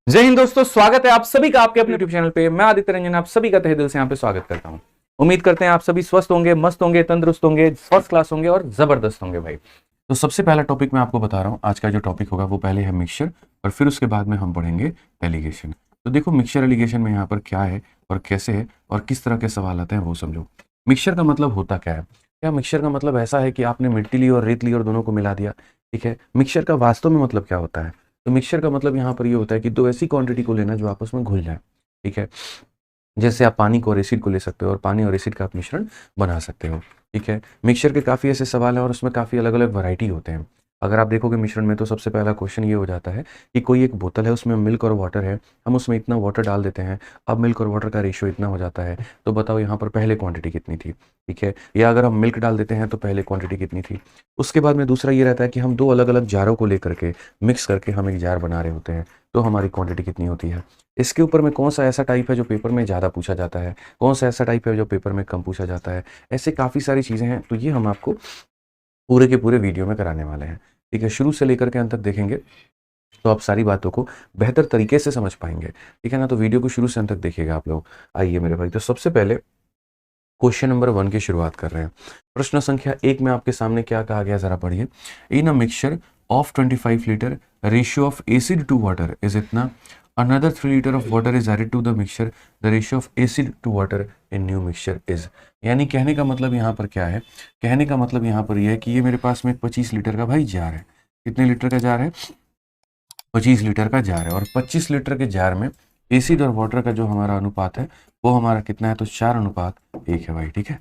जय हिंद दोस्तों, स्वागत है आप सभी का आपके अपने यूट्यूब चैनल पे। मैं आदित्य रंजन आप सभी का तहे दिल से यहाँ पे स्वागत करता हूँ। उम्मीद करते हैं आप सभी स्वस्थ होंगे, मस्त होंगे, तंदुरुस्त होंगे, फर्स्ट क्लास होंगे और जबरदस्त होंगे भाई। तो सबसे पहला टॉपिक मैं आपको बता रहा हूँ। आज का जो टॉपिक होगा वो पहले है मिक्सचर और फिर उसके बाद में हम पढ़ेंगे एलिगेशन। तो देखो मिक्सचर एलिगेशन में यहाँ पर क्या है और कैसे है और किस तरह के सवाल आते हैं वो समझो। मिक्सचर का मतलब होता क्या है? क्या मिक्सचर का मतलब ऐसा है कि आपने मिट्टी ली और रेत ली और दोनों को मिला दिया? ठीक है, मिक्सचर का वास्तव में मतलब क्या होता है? तो मिक्सचर का मतलब यहाँ पर ये होता है कि दो ऐसी क्वांटिटी को लेना जो आपस में घुल जाए। ठीक है, जैसे आप पानी को और एसिड को ले सकते हो और पानी और एसिड का आप मिश्रण बना सकते हो। ठीक है, मिक्सचर के काफ़ी ऐसे सवाल हैं और उसमें काफ़ी अलग अलग वैरायटी होते हैं। अगर आप देखोगे मिश्रण में तो सबसे पहला क्वेश्चन ये हो जाता है कि कोई एक बोतल है, उसमें मिल्क और वाटर है, हम उसमें इतना वाटर डाल देते हैं, अब मिल्क और वाटर का रेशियो इतना हो जाता है, तो बताओ यहाँ पर पहले क्वांटिटी कितनी थी? ठीक है, या अगर हम मिल्क डाल देते हैं तो पहले क्वांटिटी कितनी थी? उसके बाद में दूसरा ये रहता है कि हम दो अलग अलग जारों को लेकर के मिक्स करके हम एक जार बना रहे होते हैं, तो हमारी क्वांटिटी कितनी होती है? इसके ऊपर में कौन सा ऐसा टाइप है जो पेपर में ज़्यादा पूछा जाता है, कौन सा ऐसा टाइप है जो पेपर में कम पूछा जाता है? ऐसे काफ़ी सारी चीज़ें हैं, तो ये हम आपको पूरे के पूरे वीडियो में कराने वाले हैं। ठीक है, शुरू से लेकर के अंत तक देखेंगे तो आप सारी बातों को बेहतर तरीके से समझ पाएंगे। ठीक है ना, तो वीडियो को शुरू से अंत तक देखिएगा आप लोग। आइए मेरे भाई, तो सबसे पहले क्वेश्चन नंबर 1 की शुरुआत कर रहे हैं। प्रश्न संख्या 1 में आपके सामने क्या कहा गया, जरा पढ़िए। In a mixture of 25 litre, ratio of acid to water is इतना। Another 3 litre of water is added to the mixture, the ratio of acid to water in new mixture is. यानी कहने का मतलब यहाँ पर क्या है? कहने का मतलब यहाँ पर यह है कि ये मेरे पास में एक 25 लीटर का भाई जार है। कितने लीटर का जार है? 25 लीटर का जार है और 25 लीटर के जार में एसिड और वाटर का जो हमारा अनुपात है वो हमारा कितना है? तो 4:1 है भाई। ठीक है,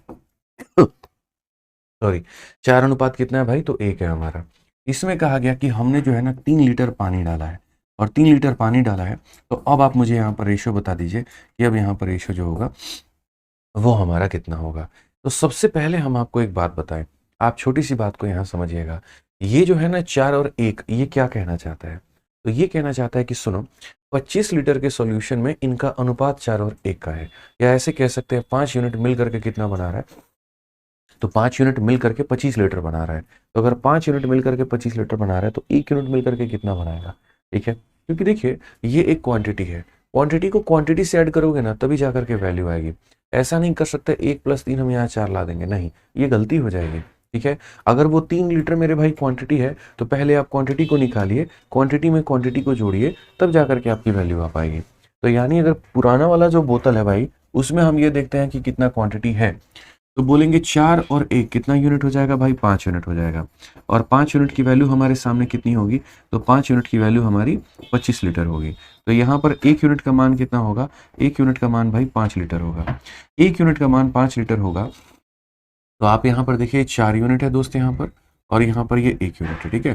सॉरी, 4 अनुपात कितना है भाई? तो 1 है हमारा। इसमें कहा गया कि हमने जो है ना 3 लीटर पानी डाला है और 3 लीटर पानी डाला है, तो अब आप मुझे यहाँ पर रेशियो बता दीजिए कि अब यहाँ पर रेशियो जो होगा वो हमारा कितना होगा। तो सबसे पहले हम आपको एक बात बताएं, आप छोटी सी बात को यहाँ समझिएगा। ये जो है ना 4 और 1, ये क्या कहना चाहता है? तो ये कहना चाहता है कि सुनो, 25 लीटर के सॉल्यूशन में इनका अनुपात 4 और 1 का है, या ऐसे कह सकते हैं 5 यूनिट मिल करके कितना बना रहा है? तो 5 यूनिट मिल करके 25 लीटर बना रहा है। तो अगर 5 यूनिट मिल करके 25 लीटर बना रहा है तो 1 यूनिट मिल करके कितना बनाएगा? ठीक है, क्योंकि देखिए ये एक क्वांटिटी है, क्वांटिटी को क्वांटिटी से ऐड करोगे ना तभी जा करके वैल्यू आएगी। ऐसा नहीं कर सकते 1+3 हम यहाँ 4 ला देंगे, नहीं, ये गलती हो जाएगी। ठीक है, अगर वो 3 लीटर मेरे भाई क्वांटिटी है तो पहले आप क्वांटिटी को निकालिए, क्वांटिटी में क्वांटिटी को जोड़िए, तब जा करके आपकी वैल्यू आ पाएगी। तो यानी अगर पुराना वाला जो बोतल है भाई, उसमें हम ये देखते हैं कि कितना क्वांटिटी है, तो बोलेंगे 4 और 1 कितना यूनिट हो जाएगा भाई? 5 यूनिट हो जाएगा। और 5 यूनिट की वैल्यू हमारे सामने कितनी होगी? तो 5 यूनिट की वैल्यू हमारी 25 लीटर होगी। तो यहाँ पर 1 यूनिट का मान कितना होगा? 1 यूनिट का मान भाई 5 लीटर होगा। 1 यूनिट का मान 5 लीटर होगा, तो आप यहाँ पर देखिए 4 यूनिट है दोस्त यहाँ पर, और यहाँ पर ये 1 यूनिट है। ठीक है,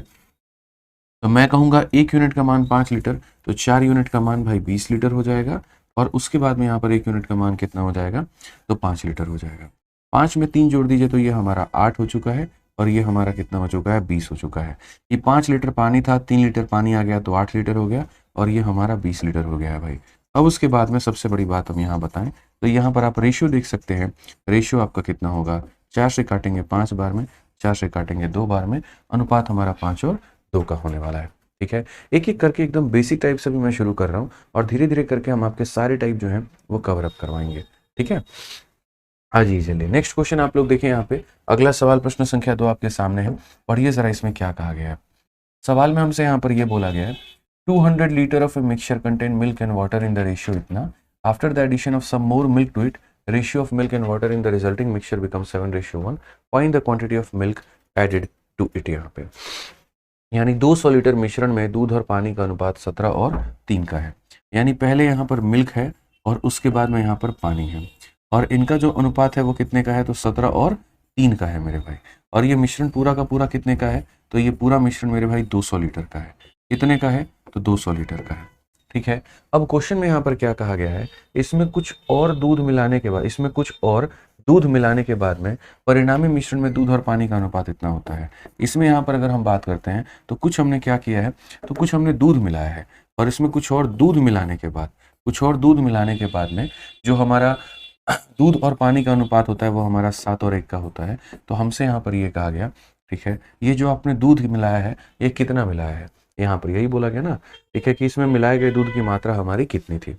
तो मैं कहूँगा 1 यूनिट का मान 5 लीटर, तो 4 यूनिट का मान भाई 20 लीटर हो जाएगा, और उसके बाद में यहाँ पर 1 यूनिट का मान कितना हो जाएगा? तो 5 लीटर हो जाएगा। 5 में 3 जोड़ दीजिए तो ये हमारा 8 हो चुका है, और ये हमारा कितना हो चुका है? 20 हो चुका है। ये 5 लीटर पानी था, 3 लीटर पानी आ गया तो 8 लीटर हो गया, और ये हमारा 20 लीटर हो गया है भाई। अब उसके बाद में सबसे बड़ी बात हम यहाँ बताएं, तो यहाँ पर आप रेशियो देख सकते हैं। रेशियो आपका कितना होगा? 4 से काटेंगे 5 बार में, 4 से काटेंगे 2 बार में, अनुपात हमारा 5 और 2 का होने वाला है। ठीक है, एक एक करके एकदम बेसिक टाइप से भी मैं शुरू कर रहा हूँ, और धीरे धीरे करके हम आपके सारे टाइप जो हैं वो कवर अप करवाएंगे। ठीक है, हाँ जी, चलिए नेक्स्ट क्वेश्चन आप लोग देखें यहाँ पे। अगला सवाल प्रश्न संख्या 2 आपके सामने है, पढ़िए जरा इसमें क्या कहा गया है। सवाल में हमसे यहाँ पर ये बोला गया है, 200 litre of a mixture contain milk and water in the ratio इतना। After the addition of some more milk to it, ratio of milk and water in the resulting mixture become 7:1। Find the quantity of milk added to it. यहाँ पे यानी 200 litre मिश्रण में दूध और पानी का अनुपात 17:3 का है। यानी पहले यहाँ पर मिल्क है और उसके बाद में यहाँ पर पानी है, और इनका जो अनुपात है वो कितने का है? तो 17:3 का है मेरे भाई। और ये मिश्रण पूरा का पूरा कितने का है? तो ये पूरा मिश्रण मेरे भाई 200 लीटर का है। कितने का है? तो 200 लीटर का है। ठीक है, अब क्वेश्चन में यहाँ पर क्या कहा गया है, इसमें कुछ और दूध मिलाने के बाद, इसमें कुछ और दूध मिलाने के बाद में परिणामी मिश्रण में दूध और पानी का अनुपात इतना होता है। इसमें यहाँ पर अगर हम बात करते हैं तो कुछ हमने क्या किया है, तो कुछ हमने दूध मिलाया है, और इसमें कुछ और दूध मिलाने के बाद, कुछ और दूध मिलाने के बाद में जो हमारा दूध और पानी का अनुपात होता है वो हमारा 7:1 का होता है। तो हमसे यहाँ पर ये कहा गया, ठीक है, ये जो आपने दूध मिलाया है ये कितना मिलाया है? यहाँ पर यही बोला गया ना, ठीक है, कि इसमें मिलाए गए दूध की मात्रा हमारी कितनी थी,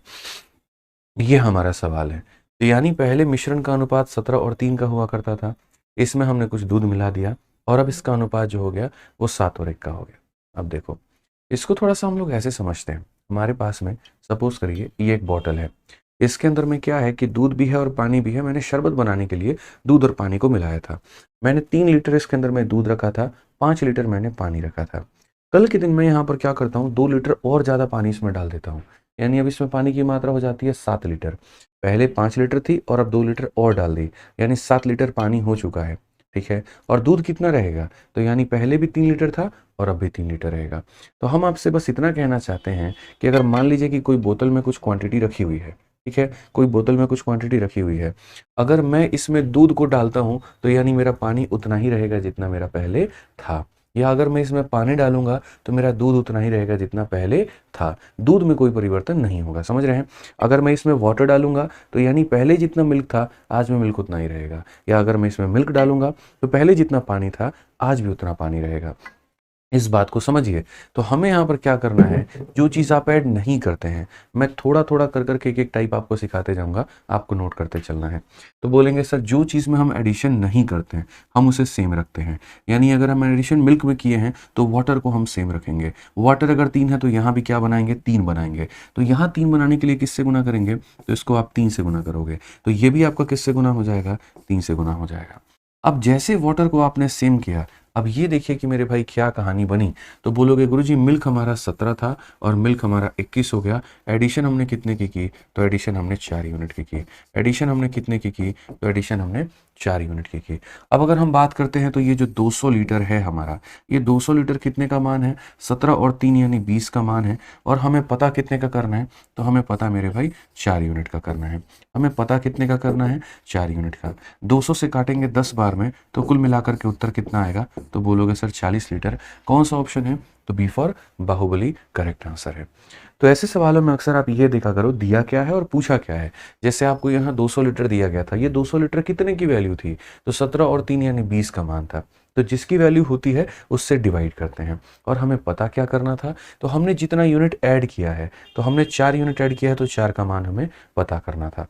ये हमारा सवाल है। तो यानी पहले मिश्रण का अनुपात 17 और 3 का हुआ करता था, इसमें हमने कुछ दूध मिला दिया और अब इसका अनुपात जो हो गया वो 7 और 1 का हो गया। अब देखो इसको थोड़ा सा हम लोग ऐसे समझते हैं, हमारे पास में सपोज करिए ये एक बॉटल है, इसके अंदर में क्या है कि दूध भी है और पानी भी है। मैंने शरबत बनाने के लिए दूध और पानी को मिलाया था। मैंने 3 लीटर इसके अंदर में दूध रखा था, 5 लीटर मैंने पानी रखा था। कल के दिन मैं यहाँ पर क्या करता हूँ, 2 लीटर और ज़्यादा पानी इसमें डाल देता हूँ, यानी अब इसमें पानी की मात्रा हो जाती है 7 लीटर। पहले 5 लीटर थी और अब 2 लीटर और डाल दी, यानी 7 लीटर पानी हो चुका है, ठीक है। और दूध कितना रहेगा, तो यानी पहले भी 3 लीटर था और अब भी 3 लीटर रहेगा। तो हम आपसे बस इतना कहना चाहते हैं कि अगर मान लीजिए कि कोई बोतल में कुछ क्वांटिटी रखी हुई है, ठीक है, कोई बोतल में कुछ क्वांटिटी रखी हुई है, अगर मैं इसमें दूध को डालता हूँ तो यानी मेरा पानी उतना ही रहेगा जितना मेरा पहले था, या अगर मैं इसमें पानी डालूंगा तो मेरा दूध उतना ही रहेगा जितना पहले था, दूध में कोई परिवर्तन नहीं होगा, समझ रहे हैं। अगर मैं इसमें वाटर डालूंगा तो यानी पहले जितना मिल्क था आज में मिल्क उतना ही रहेगा, या अगर मैं इसमें मिल्क डालूंगा तो पहले जितना पानी था आज भी उतना पानी रहेगा। इस बात को समझिए। तो हमें यहाँ पर क्या करना है, जो चीज़ आप ऐड नहीं करते हैं, मैं थोड़ा थोड़ा कर करके एक एक टाइप आपको सिखाते जाऊंगा, आपको नोट करते चलना है। तो बोलेंगे सर जो चीज़ में हम एडिशन नहीं करते हैं हम उसे सेम रखते हैं, यानी अगर हम एडिशन मिल्क में किए हैं तो वाटर को हम सेम रखेंगे। वाटर अगर 3 है तो यहाँ भी क्या बनाएंगे, 3 बनाएंगे। तो यहाँ 3 बनाने के लिए किससे गुना करेंगे, तो इसको आप 3 से गुना करोगे, तो ये भी आपका किससे गुना हो जाएगा, 3 से गुना हो जाएगा। अब जैसे वाटर को आपने सेम किया, अब ये देखिए कि मेरे भाई क्या कहानी बनी। तो बोलोगे गुरुजी मिल्क हमारा 17 था और मिल्क हमारा 21 हो गया, एडिशन हमने कितने की, तो एडिशन हमने 4 यूनिट की। एडिशन हमने कितने की, तो एडिशन हमने 4 यूनिट की। अब अगर हम बात करते हैं तो ये जो 200 लीटर है हमारा, ये 200 लीटर कितने का मान है, 17 और 3 यानी 20 का मान है। और हमें पता कितने का करना है, तो हमें पता मेरे भाई 4 यूनिट का करना है। हमें पता कितने का करना है, 4 यूनिट का। 200 से काटेंगे 10 बार में तो कुल मिलाकर के उत्तर कितना आएगा, तो बोलोगे सर 40 लीटर। कौन सा ऑप्शन है, तो B for Bahubali correct answer है। तो ऐसे सवालों में अक्सर आप ये देखा करो दिया क्या है और पूछा क्या है। जैसे आपको यहाँ 200 लीटर दिया गया था, ये 200 लीटर कितने की वैल्यू थी, तो 17 और 3 यानी 20 का मान था। तो जिसकी वैल्यू होती है उससे डिवाइड करते हैं। और हमें पता क्या करना था, तो हमने जितना यूनिट ऐड किया है, तो हमने 4 यूनिट ऐड किया है तो 4 का मान हमें पता करना था।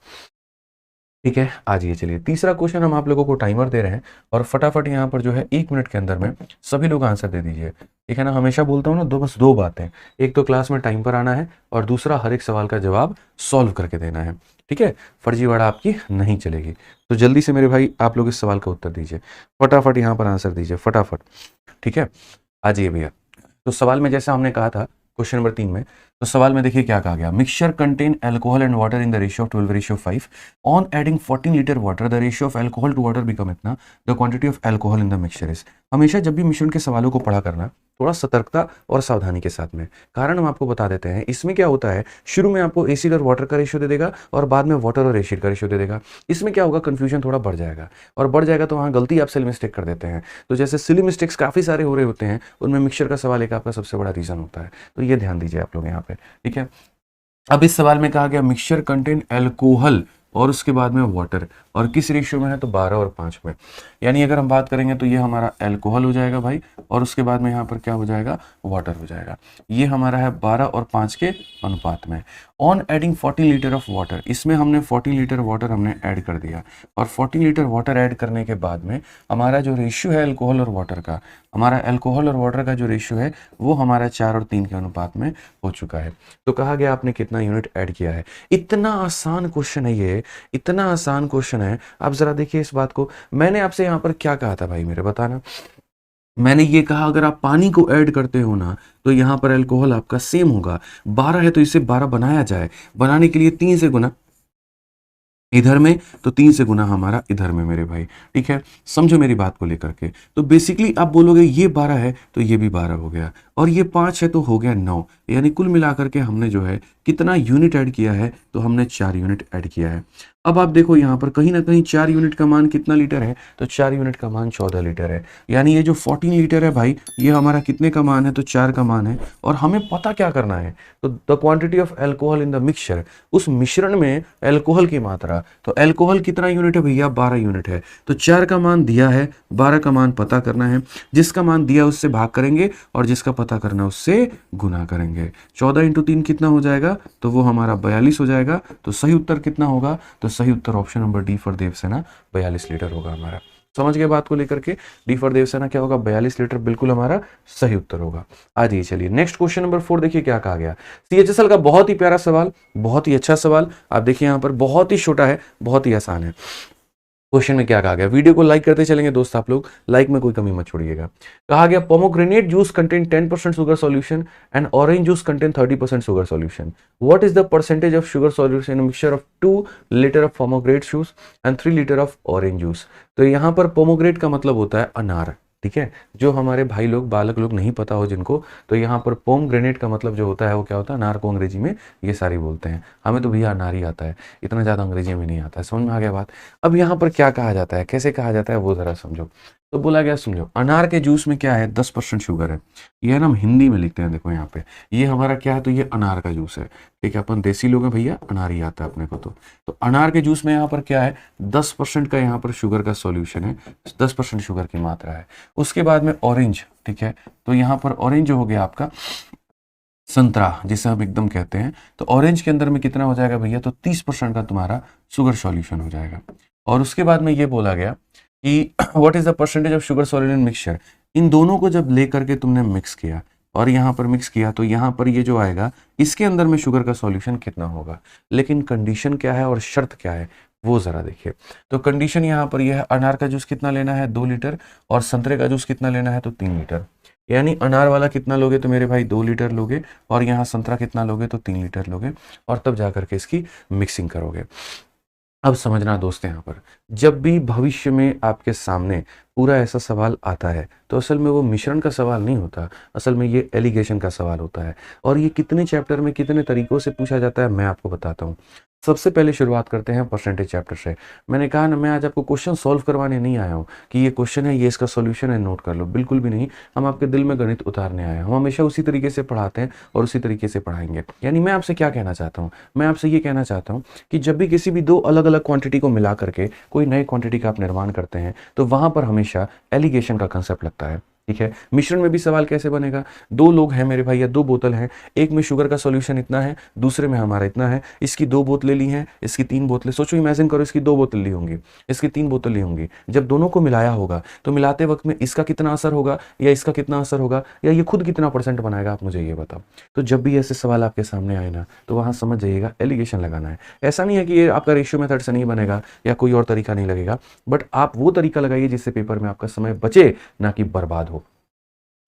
ठीक है, आज ये चलिए तीसरा क्वेश्चन हम आप लोगों को टाइमर दे रहे हैं और फटाफट यहाँ पर जो है 1 मिनट के अंदर में सभी लोग आंसर दे दीजिए। ठीक है ना, हमेशा बोलता हूँ ना, बस दो बातें, एक तो क्लास में टाइम पर आना है और दूसरा हर एक सवाल का जवाब सॉल्व करके देना है। ठीक है, फर्जीवाड़ा आपकी नहीं चलेगी। तो जल्दी से मेरे भाई आप लोग इस सवाल का उत्तर दीजिए, फटाफट यहाँ पर आंसर दीजिए फटाफट। ठीक है, आ जाइए भैया। तो सवाल में जैसा हमने कहा था क्वेश्चन नंबर 3 में, तो सवाल में देखिए क्या कहा गया, mixture contain alcohol and water in the ratio of 12:5। On adding 14 litre water the ratio of alcohol to water become इतना, the quantity of alcohol in the mixture is. हमेशा जब भी मिश्रण के सवालों को पढ़ा करना थोड़ा सतर्कता और सावधानी के साथ में, कारण हम आपको बता देते हैं। इसमें क्या होता है, शुरू में आपको एसिड और वाटर का रेशियो दे देगा और बाद में वाटर और एसिड का रेशियो दे देगा। इसमें क्या होगा, कंफ्यूजन थोड़ा बढ़ जाएगा, और बढ़ जाएगा तो वहाँ गलती आप सिली मिस्टेक कर देते हैं। तो जैसे सिली मिस्टेक्स काफ़ी सारे हो रहे होते हैं, उनमें मिक्सचर का सवाल एक आपका सबसे बड़ा रीज़न होता है। तो ये ध्यान दीजिए आप लोग यहाँ पे। ठीक है, अब इस सवाल में कहा गया मिक्सचर कंटेन अल्कोहल और उसके बाद में वाटर, और किस रेशियो में है, तो 12 और 5 में। यानी अगर हम बात करेंगे तो ये हमारा अल्कोहल हो जाएगा भाई, और उसके बाद में यहाँ पर क्या हो जाएगा, वाटर हो जाएगा। ये हमारा है 12 और 5 के अनुपात में। On adding 14 litre of water, इसमें हमने 14 लीटर वाटर हमने ऐड कर दिया, और 14 लीटर वाटर ऐड करने के बाद में हमारा जो रेशियो है अल्कोहल और वाटर का, हमारा अल्कोहल और वाटर का जो रेशियो है वो हमारा 4 और 3 के अनुपात में हो चुका है। तो कहा गया आपने कितना यूनिट ऐड किया है। इतना आसान क्वेश्चन है ये, इतना आसान क्वेश्चन है। आप जरा देखिए इस बात को, मैंने आपसे यहाँ पर क्या कहा था भाई मेरे, बताना। मैंने ये कहा अगर आप पानी को ऐड करते हो ना तो यहाँ पर अल्कोहल आपका सेम होगा। 12 है तो इसे 12 बनाया जाए, बनाने के लिए 3 से गुना इधर में, तो 3 से गुना हमारा इधर में मेरे भाई। ठीक है, समझो मेरी बात को लेकर के। तो बेसिकली आप बोलोगे ये 12 है तो ये भी 12 हो गया, और ये 5 है तो हो गया 9। यानी कुल मिलाकर के हमने जो है कितना यूनिट ऐड किया है, तो हमने 4 यूनिट ऐड किया है। अब आप देखो यहाँ पर कहीं ना कहीं 4 यूनिट का मान कितना लीटर है, तो 4 यूनिट का मान 14 लीटर है। यानी ये जो 14 लीटर है भाई, ये हमारा कितने का मान है, तो 4 का मान है। और हमें पता क्या करना है, तो the quantity of alcohol in the mixture, उस मिश्रण में एल्कोहल की मात्रा। तो एल्कोहल कितना यूनिट है भैया, 12 यूनिट है। तो 4 का मान दिया है, 12 का मान पता करना है। जिसका मान दिया उससे भाग करेंगे और जिसका पता करना है उससे गुना करेंगे। 14 इंटू 3 कितना हो जाएगा, तो वो हमारा 42 हो जाएगा। तो सही उत्तर कितना होगा, तो सही उत्तर option number D for Devsena 42 litre होगा हमारा। समझ गए बात को लेकर के, डी फॉर देवसेना क्या होगा, 42 लीटर बिल्कुल हमारा सही उत्तर होगा। आ जाइए चलिए नेक्स्ट क्वेश्चन नंबर 4 देखिए क्या कहा गया। सीएचएसएल का बहुत ही प्यारा सवाल, बहुत ही अच्छा सवाल। आप देखिए यहाँ पर बहुत ही छोटा है, बहुत ही आसान है। क्वेश्चन में क्या कहा गया, वीडियो को लाइक करते चलेंगे दोस्त, आप लोग लाइक में कोई कमी मत छोड़िएगा। कहा गया pomegranate juice contain 10% sugar solution and orange juice contain 30% sugar solution. What is the percentage of sugar solution in mixture of 2 litre of pomegranate juice and 3 litre of orange juice. तो यहाँ पर pomegranate का मतलब होता है अनार, ठीक है। जो हमारे भाई लोग बालक लोग नहीं पता हो जिनको, तो यहाँ पर पोमग्रेनेट का मतलब जो होता है वो क्या होता है, अनार को अंग्रेजी में ये सारी बोलते हैं। हमें तो भैया अनार ही आता है, इतना ज़्यादा अंग्रेजी में नहीं आता है। समझ में आ गया बात। अब यहाँ पर क्या कहा जाता है, कैसे कहा जाता है वो ज़रा समझो। तो बोला गया समझो, अनार के जूस में क्या है, 10% शुगर है। ये ना हम हिंदी में लिखते हैं, देखो यहाँ पे ये हमारा क्या है, तो ये अनार का जूस है, ठीक है। अपन देसी लोग हैं भैया, अनार ही आता है अपने को। तो अनार के जूस में यहाँ पर क्या है, 10% का यहाँ पर शुगर का सॉल्यूशन है, 10% शुगर की मात्रा है। उसके बाद में ऑरेंज, ठीक है। तो यहाँ पर ऑरेंज जो हो गया आपका संतरा, जिसे हम एकदम कहते हैं, तो ऑरेंज के अंदर में कितना हो जाएगा भैया, तो 30% का तुम्हारा शुगर सॉल्यूशन हो जाएगा। और उसके बाद में ये बोला गया कि what is the percentage of sugar solution mixture. इन दोनों को जब लेकर के तुमने मिक्स किया और यहाँ पर मिक्स किया, तो यहाँ पर ये जो आएगा इसके अंदर में शुगर का सॉल्यूशन कितना होगा। लेकिन कंडीशन क्या है और शर्त क्या है वो जरा देखिए। तो कंडीशन यहाँ पर यह है, अनार का जूस कितना लेना है, 2 लीटर, और संतरे का जूस कितना लेना है, तो 3 लीटर। यानी अनार वाला कितना लोगे, तो मेरे भाई 2 लीटर लोगे, और यहाँ संतरा कितना लोगे, तो 3 लीटर लोगे, और तब जा करके इसकी मिक्सिंग करोगे। अब समझना दोस्त, यहाँ पर जब भी भविष्य में आपके सामने पूरा ऐसा सवाल आता है, तो असल में वो मिश्रण का सवाल नहीं होता, असल में ये एलिगेशन का सवाल होता है। और ये कितने चैप्टर में कितने तरीकों से पूछा जाता है मैं आपको बताता हूँ। सबसे पहले शुरुआत करते हैं परसेंटेज चैप्टर से। मैंने कहा ना, मैं आज आपको क्वेश्चन सॉल्व करवाने नहीं आया हूँ कि ये क्वेश्चन है, ये इसका सॉल्यूशन है, नोट कर लो, बिल्कुल भी नहीं। हम आपके दिल में गणित उतारने आए हैं। हम हमेशा उसी तरीके से पढ़ाते हैं और उसी तरीके से पढ़ाएंगे। यानी मैं आपसे क्या कहना चाहता हूँ, मैं आपसे ये कहना चाहता हूँ कि जब भी किसी भी 2 अलग अलग क्वांटिटी को मिला करके कोई नई क्वांटिटी का आप निर्माण करते हैं, तो वहाँ पर हमेशा एलिगेशन का कंसेप्ट लगता है, ठीक है। मिश्रण में भी सवाल कैसे बनेगा, 2 लोग हैं मेरे भाई, या 2 बोतल हैं, एक में शुगर का सॉल्यूशन इतना है, दूसरे में हमारा इतना है। इसकी 2 बोतलें ली हैं, इसकी 3 बोतलें। सोचो, इमेजिन करो, इसकी 2 बोतल ली होंगी, इसकी 3 बोतल ली होंगी। जब दोनों को मिलाया होगा, तो मिलाते वक्त में इसका कितना असर होगा या इसका कितना असर होगा, या ये खुद कितना % बनाएगा, आप मुझे ये बताओ। तो जब भी ऐसे सवाल आपके सामने आए ना, तो वहाँ समझ जाइएगा एलिगेशन लगाना है। ऐसा नहीं है कि ये आपका रेशियो मेथड से नहीं बनेगा या कोई और तरीका नहीं लगेगा, बट आप वो तरीका लगाइए जिससे पेपर में आपका समय बचे, ना कि बर्बाद हो,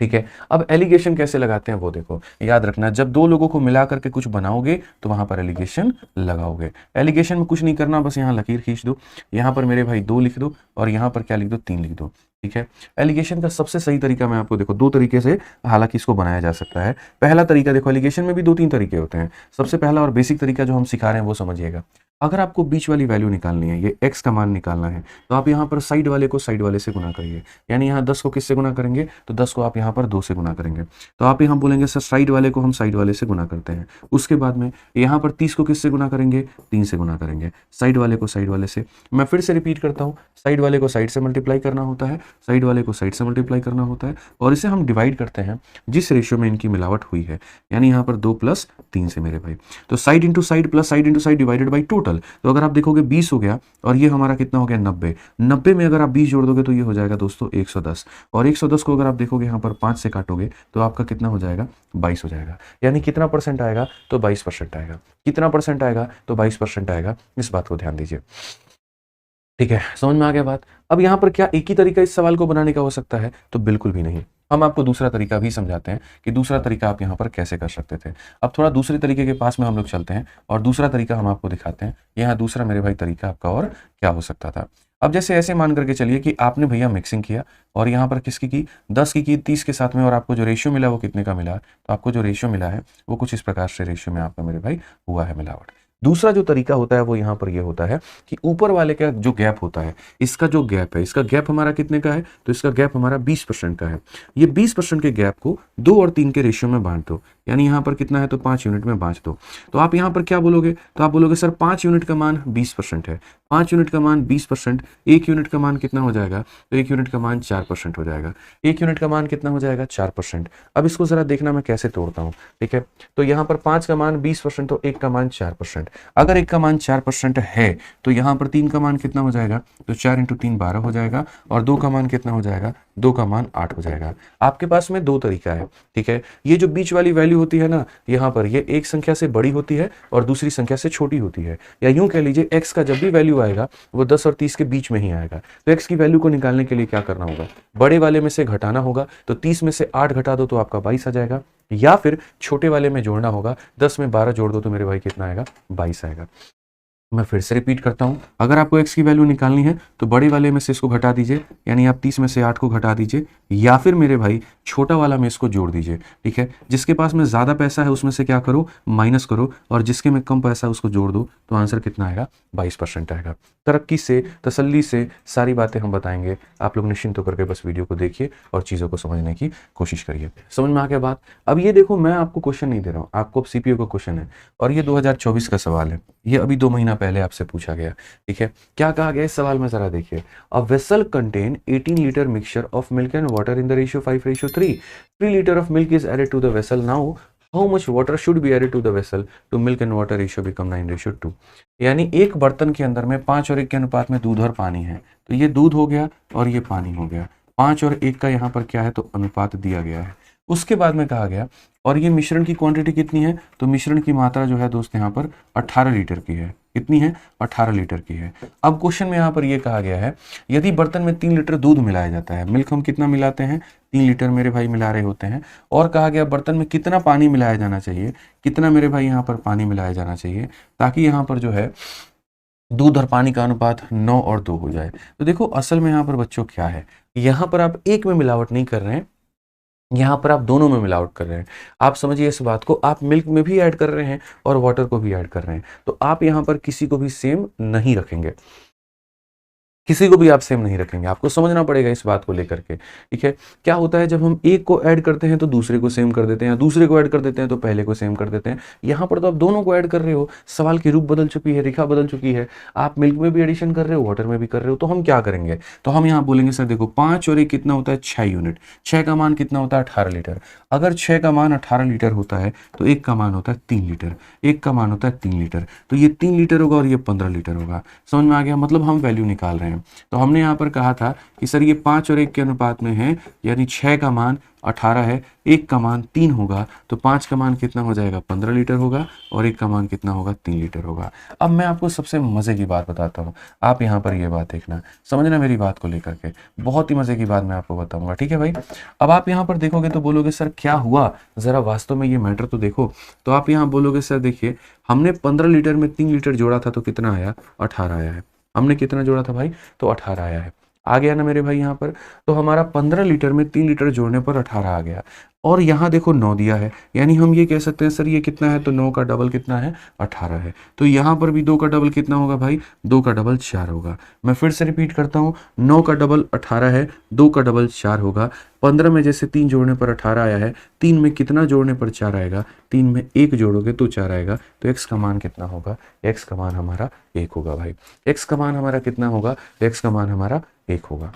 ठीक है। अब एलिगेशन कैसे लगाते हैं वो देखो, याद रखना, जब 2 लोगों को मिला करके कुछ बनाओगे तो वहां पर एलिगेशन लगाओगे। एलिगेशन में कुछ नहीं करना, बस यहाँ लकीर खींच दो, यहाँ पर मेरे भाई 2 लिख दो, और यहाँ पर क्या लिख दो, 3 लिख दो, ठीक है। एलिगेशन का सबसे सही तरीका मैं आपको देखो 2 तरीके से हालांकि इसको बनाया जा सकता है। पहला तरीका देखो, एलिगेशन में भी 2-3 तरीके होते हैं। सबसे पहला और बेसिक तरीका जो हम सिखा रहे हैं वो समझिएगा। अगर आपको बीच वाली वैल्यू निकालनी है, ये x का मान निकालना है, तो आप यहाँ पर साइड वाले को साइड वाले से गुना करिए। यानी यहाँ 10 को किससे गुना करेंगे, तो 10 को आप यहाँ पर 2 से गुना करेंगे। तो आप यहाँ बोलेंगे सर साइड वाले को हम साइड वाले से गुना करते हैं। उसके बाद में यहाँ पर 30 को किससे गुना करेंगे, 3 से गुना करेंगे। साइड वाले को साइड वाले से, मैं फिर से रिपीट करता हूँ, साइड वाले को साइड से मल्टीप्लाई करना होता है, साइड वाले को साइड से मल्टीप्लाई करना होता है, और इसे हम डिवाइड करते हैं जिस रेशियो में इनकी मिलावट हुई है। यानी यहाँ पर 2 + 3 से मेरे भाई, तो side into side plus side into side divided by total. तो अगर आप देखोगे 20 हो गया, और ये हमारा कितना हो गया, 90। 90 में अगर आप 20 जोड़ दोगे तो ये हो जाएगा दोस्तों 110, और 110 को अगर आप देखोगे यहाँ पर 5 से काटोगे तो आपका कितना हो जाएगा, 22 हो जाएगा। यानी कितना % आएगा, तो 22% आएगा। कितना % आएगा, तो 22% आएगा। इस बात को ध्यान दीजिए, ठीक है। समझ में आ गया बात। अब यहाँ पर क्या एक ही तरीका इस सवाल को बनाने का हो सकता है, तो बिल्कुल भी नहीं। हम आपको दूसरा तरीका भी समझाते हैं कि दूसरा तरीका आप यहाँ पर कैसे कर सकते थे। अब थोड़ा दूसरे तरीके के पास में हम लोग चलते हैं और दूसरा तरीका हम आपको दिखाते हैं। यहाँ दूसरा मेरे भाई तरीका आपका और क्या हो सकता था। अब जैसे ऐसे मान करके चलिए कि आपने भैया मिक्सिंग किया और यहाँ पर किसकी की 10 की 30 के साथ में, और आपको जो रेशियो मिला वो कितने का मिला, तो आपको जो रेशियो मिला है वो कुछ इस प्रकार से रेशियो में आपका मेरे भाई हुआ है मिलावट। दूसरा जो तरीका होता है वो यहाँ पर ये होता है कि ऊपर वाले का जो गैप होता है, इसका जो गैप है, इसका गैप हमारा कितने का है, तो इसका गैप हमारा 20% का है। ये 20% के गैप को 2 और 3 के रेशियो में बांट दो, यानी यहाँ पर कितना है तो 5 यूनिट में बांट दो। तो आप यहाँ पर क्या बोलोगे, तो आप बोलोगे सर 5 यूनिट का मान 20% है, 5 यूनिट का मान 20%, 1 यूनिट का मान कितना हो जाएगा, तो 1 यूनिट का मान 4% हो जाएगा। 1 यूनिट का मान कितना हो जाएगा, 4%। अब इसको जरा देखना मैं कैसे तोड़ता हूँ, ठीक है। तो यहाँ पर 5 का मान 20%, तो 1 का मान 4%। अगर 1 का मान 4% है तो यहाँ पर 3 का मान कितना हो जाएगा, तो 4 इंटू 3 12 हो जाएगा, और 2 का मान कितना हो जाएगा, 2 का मान 8 हो जाएगा। आपके पास में 2 तरीका है, ठीक है। ये जो बीच वाली वैल्यू होती है ना, यहाँ पर ये एक संख्या से बड़ी होती है और दूसरी संख्या से छोटी होती है, या यूं कह लीजिए x का जब भी वैल्यू आएगा वो 10 और 30 के बीच में ही आएगा। तो x की वैल्यू को निकालने के लिए क्या करना होगा, बड़े वाले में से घटाना होगा, तो 30 में से 8 घटा दो तो आपका 22 आ जाएगा, या फिर छोटे वाले में जोड़ना होगा, 10 में 12 जोड़ दो तो मेरे भाई कितना आएगा, 22 आएगा। मैं फिर से रिपीट करता हूं, अगर आपको x की वैल्यू निकालनी है तो बड़े वाले में से इसको घटा दीजिए, यानी आप 30 में से 8 को घटा दीजिए, या फिर मेरे भाई छोटा वाला में इसको जोड़ दीजिए, ठीक है। जिसके पास में ज़्यादा पैसा है उसमें से क्या करो, माइनस करो, और जिसके में कम पैसा है उसको जोड़ दो, तो आंसर कितना आएगा, 22% आएगा। तरक्की से, तसल्ली से सारी बातें हम बताएंगे, आप लोग निश्चिंत होकर के बस वीडियो को देखिए और चीज़ों को समझने की कोशिश करिए। समझ में आ गया बात। अब ये देखो, मैं आपको क्वेश्चन नहीं दे रहा हूँ, आपको सीपीयू का क्वेश्चन है, और ये 2024 का सवाल है, ये अभी 2 महीना पहले आपसे पूछा गया, ठीक है। क्या कहा गया इस सवाल में, जरा देखिए। A vessel contain 18 litre mixture of milk and water in the ratio 5:3। 3 litre of milk is added to the vessel. Now how much water should be added to the vessel to milk and water ratio become 9:2। यानी एक बर्तन के अंदर में 5 और 1 के अनुपात में दूध और पानी है, तो ये दूध हो गया और ये पानी हो गया, 5 और 1 का यहाँ पर क्या है, तो अनुपात दिया गया है। उसके बाद में कहा गया, और ये मिश्रण की क्वांटिटी कितनी है, तो मिश्रण की मात्रा जो है दोस्त यहाँ पर 18 लीटर की है। कितनी है, 18 लीटर की है। अब क्वेश्चन में यहाँ पर ये कहा गया है, यदि बर्तन में 3 लीटर दूध मिलाया जाता है, मिल्क हम कितना मिलाते हैं, 3 लीटर मेरे भाई मिला रहे होते हैं, और कहा गया बर्तन में कितना पानी मिलाया जाना चाहिए, कितना मेरे भाई यहाँ पर पानी मिलाया जाना चाहिए, ताकि यहाँ पर जो है दूध और पानी का अनुपात 9 और 2 हो जाए। तो देखो असल में यहाँ पर बच्चों क्या है, यहाँ पर आप एक में मिलावट नहीं कर रहे हैं, यहाँ पर आप दोनों में मिलावट कर रहे हैं। आप समझिए इस बात को, आप मिल्क में भी ऐड कर रहे हैं और वाटर को भी ऐड कर रहे हैं, तो आप यहाँ पर किसी को भी सेम नहीं रखेंगे, किसी को भी आप सेम नहीं रखेंगे। आपको समझना पड़ेगा इस बात को लेकर के, ठीक है। क्या होता है, जब हम एक को ऐड करते हैं तो दूसरे को सेम कर देते हैं, दूसरे को ऐड कर देते हैं तो पहले को सेम कर देते हैं। यहाँ पर तो आप दोनों को ऐड कर रहे हो, सवाल की रूप बदल चुकी है, रेखा बदल चुकी है, आप मिल्क में भी एडिशन कर रहे हो, वाटर में भी कर रहे हो। तो हम क्या करेंगे, तो हम यहाँ बोलेंगे सर देखो 5 और 1 कितना होता है, 6 यूनिट, 6 का मान कितना होता है, 18 लीटर। अगर 6 का मान 18 लीटर होता है तो 1 का मान होता है 3 लीटर, 1 का मान होता है 3 लीटर, तो ये 3 लीटर होगा और ये 15 लीटर होगा। समझ में आ गया, मतलब हम वैल्यू निकाल रहे हैं। तो हमने यहाँ पर कहा था कि सर ये 5 और 1 के अनुपात में है, यानी 6 का मान 18 है, 1 का मान 3 होगा, तो 5 का मान कितना हो जाएगा, 15 लीटर होगा, और 1 का मान कितना होगा, 3 लीटर होगा। अब मैं आपको सबसे मज़े की बात बताता हूँ, आप यहाँ पर ये बात देखना, समझना मेरी बात को लेकर के, बहुत ही मज़े की बात मैं आपको बताऊँगा, ठीक है भाई। अब आप यहाँ पर देखोगे तो बोलोगे सर क्या हुआ, ज़रा वास्तव में ये मैटर तो देखो। तो आप यहाँ बोलोगे सर देखिए, हमने 15 लीटर में 3 लीटर जोड़ा था तो कितना आया, 18 आया है। हमने कितना जोड़ा था भाई, तो 18 आया है। आ गया ना मेरे भाई यहाँ पर, तो हमारा 15 लीटर में 3 लीटर जोड़ने पर 18 आ गया, और यहाँ देखो 9 दिया है, यानी हम ये कह सकते हैं सर ये कितना है, तो 9 का डबल कितना है, 18 है। तो यहाँ पर भी 2 का डबल कितना होगा भाई, 2 का डबल 4 होगा। मैं फिर से रिपीट करता हूँ, 9 का डबल 18 है, 2 का डबल 4 होगा। 15 में जैसे 3 जोड़ने पर 18 आया है, 3 में कितना जोड़ने पर 4 आएगा, 3 में 1 जोड़ोगे तो 4 आएगा। तो x का मान कितना होगा, x का मान हमारा 1 होगा भाई। x का मान हमारा कितना होगा, x का मान हमारा 1 होगा।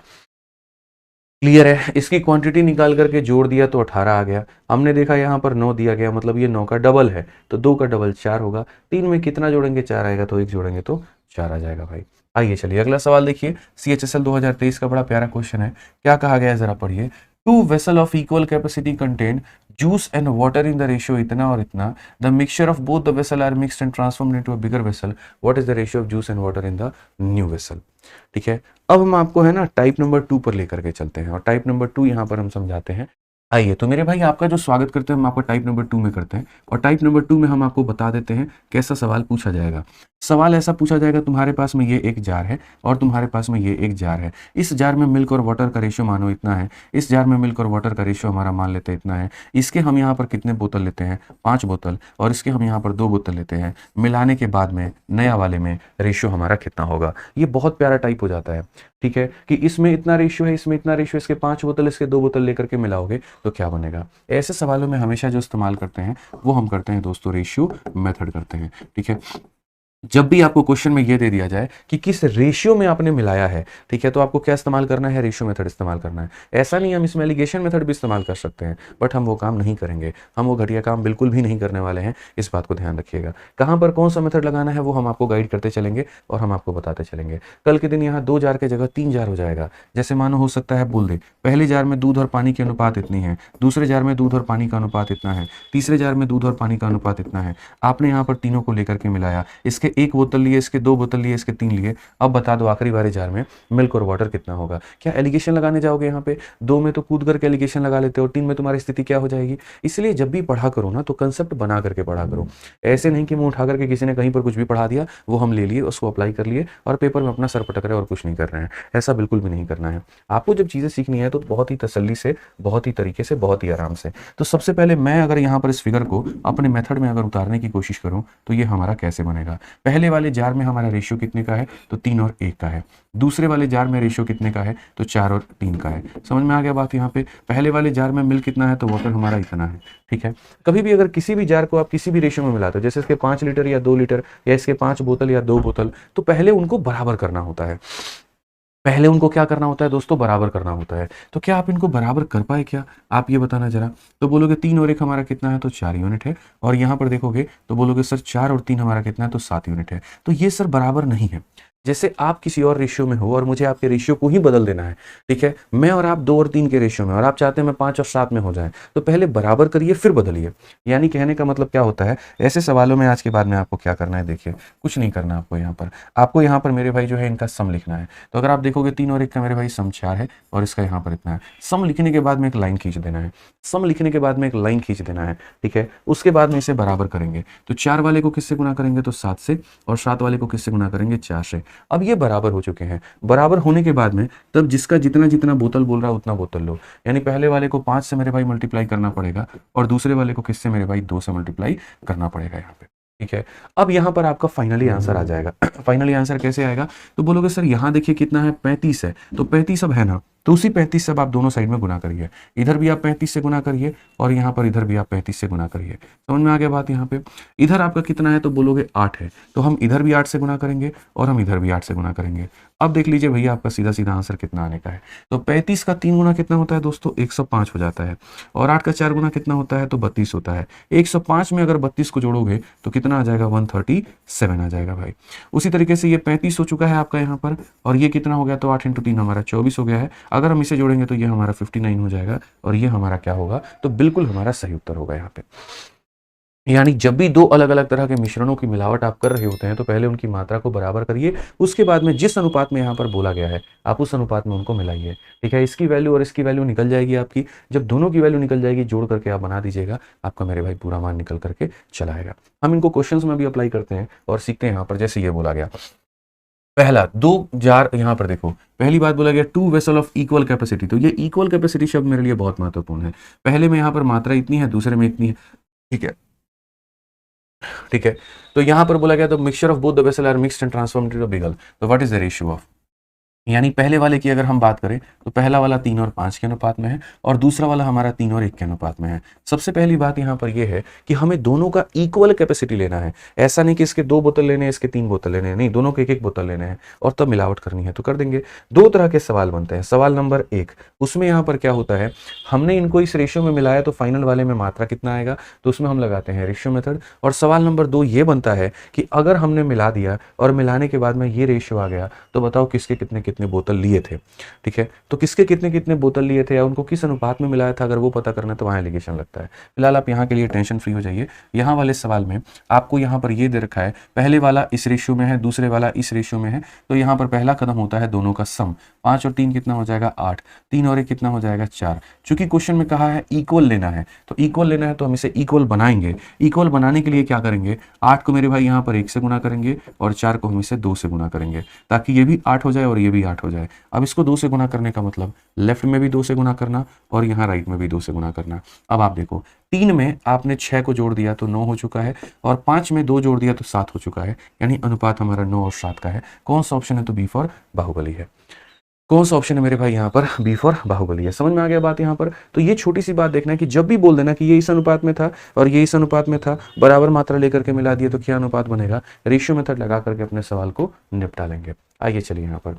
क्लियर है, इसकी क्वांटिटी निकाल करके जोड़ दिया तो 18 आ गया। हमने देखा यहाँ पर 9 दिया गया, मतलब ये 9 का डबल है, तो 2 का डबल 4 होगा। 3 में कितना जोड़ेंगे, 4 आएगा, तो 1 जोड़ेंगे तो 4 आ जाएगा भाई। आइए चलिए अगला सवाल देखिए, CHSL 2023 का बड़ा प्यारा क्वेश्चन है। क्या कहा गया है जरा पढ़िए। 2 vessel of equal capacity contain juice and water in the ratio इतना और इतना. The mixture of both the vessel are mixed and transformed into a bigger vessel. What is the ratio of juice and water in the new vessel? ठीक है, अब हम आपको है ना टाइप नंबर 2 पर लेकर के चलते हैं, और टाइप नंबर 2 यहाँ पर हम समझाते हैं। आइए तो मेरे भाई आपका जो स्वागत करते हैं हम आपका टाइप नंबर 2 में करते हैं और टाइप नंबर 2 में हम आपको बता देते हैं कैसा सवाल पूछा जाएगा। सवाल ऐसा पूछा जाएगा, तुम्हारे पास में ये एक जार है और तुम्हारे पास में ये एक जार है। इस जार में मिल्क और वाटर का रेशियो मानो इतना है, इस जार में मिल्क और वाटर का रेशियो हमारा मान लेते हैं इतना है। इसके हम यहाँ पर कितने बोतल लेते हैं, 5 बोतल, और इसके हम यहाँ पर 2 बोतल लेते हैं। मिलाने के बाद में नया वाले में रेशियो हमारा कितना होगा। ये बहुत प्यारा टाइप हो जाता है, ठीक है, कि इसमें इतना रेशियो है, इसमें इतना रेशियो, इसके 5 बोतल, इसके 2 बोतल लेकर के मिलाओगे तो क्या बनेगा। ऐसे सवालों में हमेशा जो इस्तेमाल करते हैं वो हम करते हैं दोस्तों रेशियो मेथड करते हैं, ठीक है। जब भी आपको क्वेश्चन में ये दे दिया जाए कि किस रेशियो में आपने मिलाया है, ठीक है, तो आपको क्या इस्तेमाल करना है, रेशियो मेथड इस्तेमाल करना है। ऐसा नहीं हम इसमें एलिगेशन मेथड भी इस्तेमाल कर सकते हैं, बट हम वो काम नहीं करेंगे, हम वो घटिया काम बिल्कुल भी नहीं करने वाले हैं। इस बात को ध्यान रखिएगा। कहाँ पर कौन सा मेथड लगाना है वो हम आपको गाइड करते चलेंगे और हम आपको बताते चलेंगे। कल के दिन यहाँ 2 जार की जगह 3 जार हो जाएगा। जैसे मानो हो सकता है बोल दे पहले जार में दूध और पानी की अनुपात इतनी है, दूसरे जार में दूध और पानी का अनुपात इतना है, तीसरे जार में दूध और पानी का अनुपात इतना है। आपने यहाँ पर तीनों को लेकर के मिलाया, इसके 1 बोतल लिए, इसके 2 बोतल लिए, इसके 3 लिए। अब बता दो आखिरी वाले जार में मिल्क और वाटर कितना होगा। क्या एलिगेशन लगाने जाओगे यहाँ पे? 2 में तो कूद करके एलिगेशन लगा लेते हो, 3 में तुम्हारी स्थिति क्या हो जाएगी। इसलिए जब भी पढ़ा करो ना तो कंसेप्ट बना करके पढ़ा करो। ऐसे नहीं कि मुंह उठा करके किसी ने कहीं पर कुछ भी पढ़ा दिया, वो हम ले लिए, उसको अप्लाई कर लिए और पेपर में अपना सर पटक रहे और कुछ नहीं कर रहे हैं। ऐसा बिल्कुल भी नहीं करना है। आपको जब चीज़ें सीखनी है तो बहुत ही तसल्ली से, बहुत ही तरीके से, बहुत ही आराम से। तो सबसे पहले मैं अगर यहाँ पर इस फिगर को अपने मेथड में अगर उतारने की कोशिश करूँ तो ये हमारा कैसे बनेगा। पहले वाले जार में हमारा रेशियो कितने का है, तो 3 और 1 का है। दूसरे वाले जार में रेशियो कितने का है, तो 4 और 3 का है। समझ में आ गया बात। यहाँ पे पहले वाले जार में मिल्क कितना है, तो वाटर हमारा इतना है, ठीक है। कभी भी अगर किसी भी जार को आप किसी भी रेशियो में मिलाते हो, जैसे इसके 5 लीटर या 2 लीटर या इसके 5 बोतल या 2 बोतल, तो पहले उनको बराबर करना होता है। पहले उनको क्या करना होता है दोस्तों, बराबर करना होता है। तो क्या आप इनको बराबर कर पाए क्या, आप ये बताना जरा। तो बोलोगे 3 और 1 हमारा कितना है, तो 4 यूनिट है। और यहाँ पर देखोगे तो बोलोगे सर 4 और 3 हमारा कितना है, तो 7 यूनिट है। तो ये सर बराबर नहीं है। जैसे आप किसी और रेशियो में हो और मुझे आपके रेशियो को ही बदल देना है, ठीक है। मैं और आप 2 और 3 के रेशियो में और आप चाहते हैं मैं 5 और 7 में हो जाए, तो पहले बराबर करिए फिर बदलिए। यानी कहने का मतलब क्या होता है, ऐसे सवालों में आज के बाद में आपको क्या करना है, देखिए कुछ नहीं करना आपको। यहाँ पर मेरे भाई जो है इनका सम लिखना है। तो अगर आप देखोगे 3 और 1 का मेरे भाई सम 4 है और इसका यहाँ पर इतना है। सम लिखने के बाद में एक लाइन खींच देना है, सम लिखने के बाद में एक लाइन खींच देना है, ठीक है। उसके बाद में इसे बराबर करेंगे। तो 4 वाले को किससे गुना करेंगे, तो 7 से, और 7 वाले को किससे गुना करेंगे, 4 से। अब ये बराबर हो चुके हैं। बराबर होने के बाद में तब जिसका जितना जितना बोतल बोल रहा है उतना बोतल लो। यानी पहले वाले को 5 से मेरे भाई मल्टीप्लाई करना पड़ेगा और दूसरे वाले को किससे मेरे भाई 2 से मल्टीप्लाई करना पड़ेगा यहाँ पे, ठीक है। अब यहाँ पर आपका फाइनली आंसर आ जाएगा। फाइनली आंसर कैसे आएगा, तो बोलोगे सर यहाँ देखिए कितना है, 35 है। तो 35 अब है ना, तो उसी 35 से अब आप दोनों साइड में गुना करिए। इधर भी आप 35 से गुना करिए और यहाँ पर इधर भी आप 35 से गुना करिए। समझ में आ गया बात। यहाँ पे इधर आपका कितना है, तो बोलोगे 8 है। तो हम इधर भी 8 से गुना करेंगे और हम इधर भी 8 से गुना करेंगे। अब देख लीजिए भैया आपका सीधा सीधा आंसर कितना आने का है। तो 35 का 3 गुना कितना होता है दोस्तों, 105 हो जाता है। और 8 का 4 गुना कितना होता है, तो 32 होता है। 105 में अगर 32 को जोड़ोगे तो कितना आ जाएगा, 137 आ जाएगा भाई। उसी तरीके से ये 35 हो चुका है आपका यहाँ पर, और ये कितना हो गया, तो 8 × 3 हमारा 24 हो गया है। अगर हम इसे जोड़ेंगे तो ये हमारा 59 हो जाएगा और ये हमारा क्या होगा, तो बिल्कुल हमारा सही उत्तर होगा यहाँ पे। यानी जब भी 2 अलग अलग तरह के मिश्रणों की मिलावट आप कर रहे होते हैं तो पहले उनकी मात्रा को बराबर करिए, उसके बाद में जिस अनुपात में यहाँ पर बोला गया है आप उस अनुपात में उनको मिलाइए, ठीक है। इसकी वैल्यू और इसकी वैल्यू निकल जाएगी आपकी। जब दोनों की वैल्यू निकल जाएगी जोड़ करके आप बना दीजिएगा, आपका मेरे भाई पूरा मान निकल करके चला आएगा। हम इनको क्वेश्चंस में भी अप्लाई करते हैं और सीखते हैं। यहाँ पर जैसे ये बोला गया, पहला 2 जार, यहाँ पर देखो पहली बात बोला गया 2 वेसल ऑफ इक्वल कैपेसिटी। तो ये इक्वल कैपेसिटी शब्द मेरे लिए बहुत महत्वपूर्ण है। पहले में यहाँ पर मात्रा इतनी है, दूसरे में इतनी है, ठीक है, ठीक है। तो यहाँ पर बोला गया तो mixture of both the vessel are mixed and transformed into बिगल। तो what is the ratio of, यानी पहले वाले की अगर हम बात करें तो पहला वाला 3 और 5 के अनुपात में है और दूसरा वाला हमारा 3 और 1 के अनुपात में है। सबसे पहली बात यहाँ पर यह है कि हमें दोनों का इक्वल कैपेसिटी लेना है। ऐसा नहीं कि इसके 2 बोतल लेने हैं, इसके 3 बोतल लेने हैं, नहीं, दोनों के 1-1 बोतल लेने हैं और तब मिलावट करनी है तो कर देंगे। 2 तरह के सवाल बनते हैं। सवाल नंबर 1, उसमें यहाँ पर क्या होता है, हमने इनको इस रेशियो में मिलाया तो फाइनल वाले में मात्रा कितना आएगा, तो उसमें हम लगाते हैं रेशियो मेथड। और सवाल नंबर 2 ये बनता है कि अगर हमने मिला दिया और मिलाने के बाद में ये रेशियो आ गया तो बताओ किसके कितने कितने बोतल लिए थे, ठीक है। तो किसके कितने कितने बोतल लिए थे या उनको किस अनुपात में मिलाया था, अगर वो पता करना है तो वहाँ एलिगेशन लगता है। फिलहाल आप यहाँ के लिए टेंशन फ्री हो जाइए। यहाँ वाले सवाल में आपको यहाँ पर ये दे रखा है, पहले वाला इस रेशियो में है, दूसरे वाला इस रेशियो में है, तो यहाँ पर पहला कदम होता है दोनों का सम। 5 और 3 कितना हो जाएगा 8, 3 और 1 कितना हो जाएगा 4। चूंकि क्वेश्चन में कहा है इक्वल लेना है, तो इक्वल लेना है तो हम इसे इक्वल बनाएंगे। इक्वल बनाने के लिए क्या करेंगे, 8 को मेरे भाई यहाँ पर 1 से गुना करेंगे और 4 को हम इसे 2 से गुना करेंगे, ताकि ये भी 8 हो जाए और ये भी 8 हो जाए। अब इसको 2 से गुना करने का मतलब लेफ्ट में भी 2 से गुना करना और यहाँ राइट में भी 2 से गुना करना। अब आप देखो 3 में आपने 6 को जोड़ दिया तो 9 हो चुका है, और 5 में 2 जोड़ दिया तो 7 हो चुका है, यानी अनुपात हमारा 9 और 7 का है। कौन सा ऑप्शन है, तो बी फॉर बाहुबली है। कौन सा ऑप्शन है मेरे भाई यहाँ पर, बी फॉर बाहुबली है। समझ में आ गया बात यहाँ पर। तो ये छोटी सी बात देखना है कि जब भी बोल देना कि ये इस अनुपात में था और ये इस अनुपात में था, बराबर मात्रा लेकर के मिला दिए तो क्या अनुपात बनेगा, रेशियो मेथड लगा करके अपने सवाल को निपटा लेंगे। आइए चलिए यहाँ पर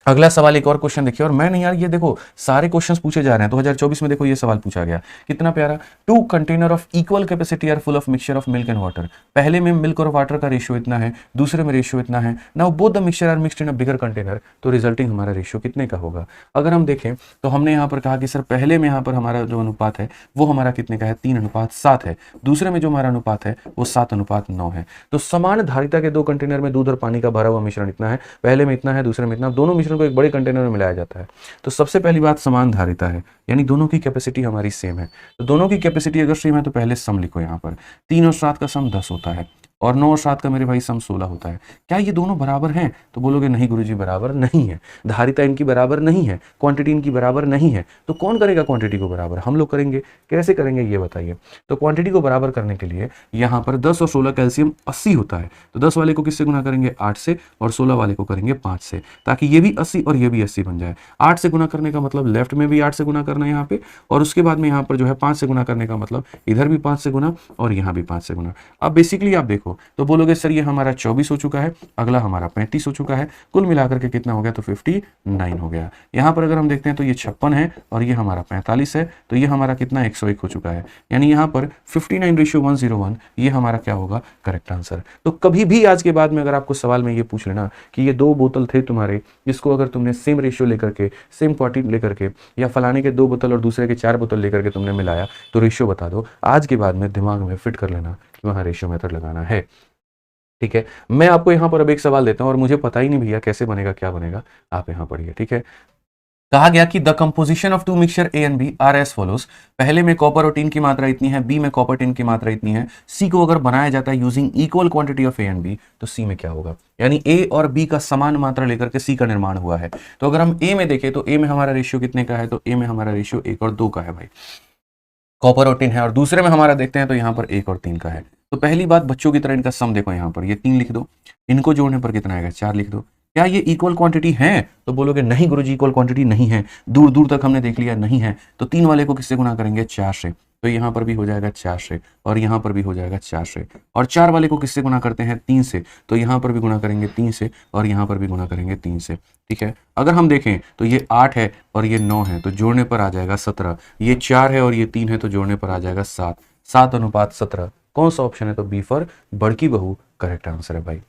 अगला सवाल, एक और क्वेश्चन देखिए। और मैं नहीं यार, ये देखो सारे क्वेश्चंस पूछे जा रहे हैं। 2024 में देखो ये सवाल पूछा गया, कितना प्यारा। 2 container of equal capacity are full of mixture of milk and water. पहले में मिल्क और वाटर का रेशियो इतना है, दूसरे में रेशियो इतना है। Now both the mixture are mixed in a bigger container, तो रिजल्टिंग हमारा रेशियो कितने का होगा। अगर हम देखें तो हमने यहाँ पर कहा कि सर पहले में यहाँ पर हमारा जो अनुपात है वो हमारा कितने का है, 3:7 है। दूसरे में जो हमारा अनुपात है वो 7:9 है। तो समान धारिता के 2 कंटेनर में दूध और पानी का भरा हुआ मिश्रण इतना है, पहले में इतना है, दूसरे में इतना। दोनों मिश्रण को एक बड़े कंटेनर में मिलाया जाता है। तो सबसे पहली बात समान धारिता है, यानी दोनों की कैपेसिटी हमारी सेम है। तो दोनों की कैपेसिटी अगर सेम है तो पहले सम लिखो। यहाँ पर 3 और 7 का सम 10 होता है और 9 और 7 का मेरे भाई सम 16 होता है। क्या ये दोनों बराबर हैं, तो बोलोगे नहीं गुरुजी बराबर नहीं है, धारिता इनकी बराबर नहीं है, क्वांटिटी इनकी बराबर नहीं है। तो कौन करेगा क्वांटिटी को बराबर, हम लोग करेंगे। कैसे करेंगे ये बताइए। तो क्वांटिटी को बराबर करने के लिए यहाँ पर 10 और 16 कैल्शियम 80 होता है, तो 10 वाले को किससे गुना करेंगे 8 से, और 16 वाले को करेंगे 5 से, ताकि ये भी 80 और ये भी 80 बन जाए। 8 से गुना करने का मतलब लेफ्ट में भी 8 से गुना करना है यहाँ पे, और उसके बाद में यहाँ पर जो है 5 से गुना करने का मतलब इधर भी 5 से गुना और यहाँ भी 5 से गुना। अब बेसिकली आप देखो तो बोलोगे सर ये हमारा 24 हो चुका है, अगला हमारा 35 हो चुका है, कुल मिलाकर के कितना हो गया, तो 59 हो गया। यहाँ पर अगर हम देखते हैं तो ये 56 है और ये हमारा 45 है, तो ये हमारा कितना 101 हो चुका है। यानी यहाँ पर 59:101 ये हमारा क्या होगा, करेक्ट आंसर। तो कभी भी आज के बाद में अगर आपको सवाल में ये पूछ लेना कि ये 2 बोतल थे तुम्हारे, जिसको अगर तुमने सेम रेशियो लेकर के, सेम क्वांटिटी लेकर के, या फलाने के 2 बोतल और दूसरे के 4 बोतल लेकर के तुमने मिलाया, तो रेशियो बता दो। आज के बाद में दिमाग में फिट कर लेना कि वहाँ रेशियो मेथड लगाना है, ठीक है। मैं आपको यहाँ पर अब एक सवाल देता हूँ और मुझे पता ही नहीं भैया कैसे बनेगा क्या बनेगा, आप यहाँ पढ़िए, ठीक है। कहा गया कि the composition of 2 mixture A and B are as follows. पहले में कॉपर और टिन की मात्रा इतनी है, बी में कॉपर टिन की मात्रा इतनी है। सी को अगर बनाया जाता है using equal quantity of A and B, तो सी में क्या होगा, यानी ए और बी का समान मात्रा लेकर के सी का निर्माण हुआ है। तो अगर हम ए में देखें तो ए में हमारा रेशियो कितने का है, तो ए में हमारा रेशियो 1 और 2 का है भाई, कॉपर और टिन है। और दूसरे में हमारा देखते हैं तो यहाँ पर 1 और 3 का है। तो पहली बात बच्चों की तरह इनका सम देखो, यहाँ पर ये 3 लिख दो, इनको जोड़ने पर कितना आएगा 4 लिख दो। क्या ये इक्वल क्वांटिटी है, तो बोलोगे नहीं गुरुजी इक्वल क्वांटिटी नहीं है, दूर दूर तक हमने देख लिया नहीं है। तो 3 वाले को किससे गुना करेंगे 4 से, तो यहाँ पर भी हो जाएगा 4 से और यहाँ पर भी हो जाएगा 4 से। और 4 वाले को किससे गुना करते हैं 3 से, तो यहाँ पर भी गुना करेंगे 3 से और यहाँ पर भी गुना करेंगे 3 से, ठीक है। अगर हम देखें तो ये 8 है और ये 9 है, तो जोड़ने पर आ जाएगा 17। ये 4 है और ये 3 है, तो जोड़ने पर आ जाएगा 7, 7:17। कौन सा ऑप्शन है, तो बी फॉर बड़की बहू करेक्ट आंसर है भाई।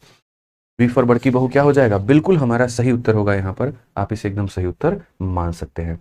बी फॉर बड़की बहू क्या हो जाएगा, बिल्कुल हमारा सही उत्तर होगा। यहाँ पर आप इसे एकदम सही उत्तर मान सकते हैं।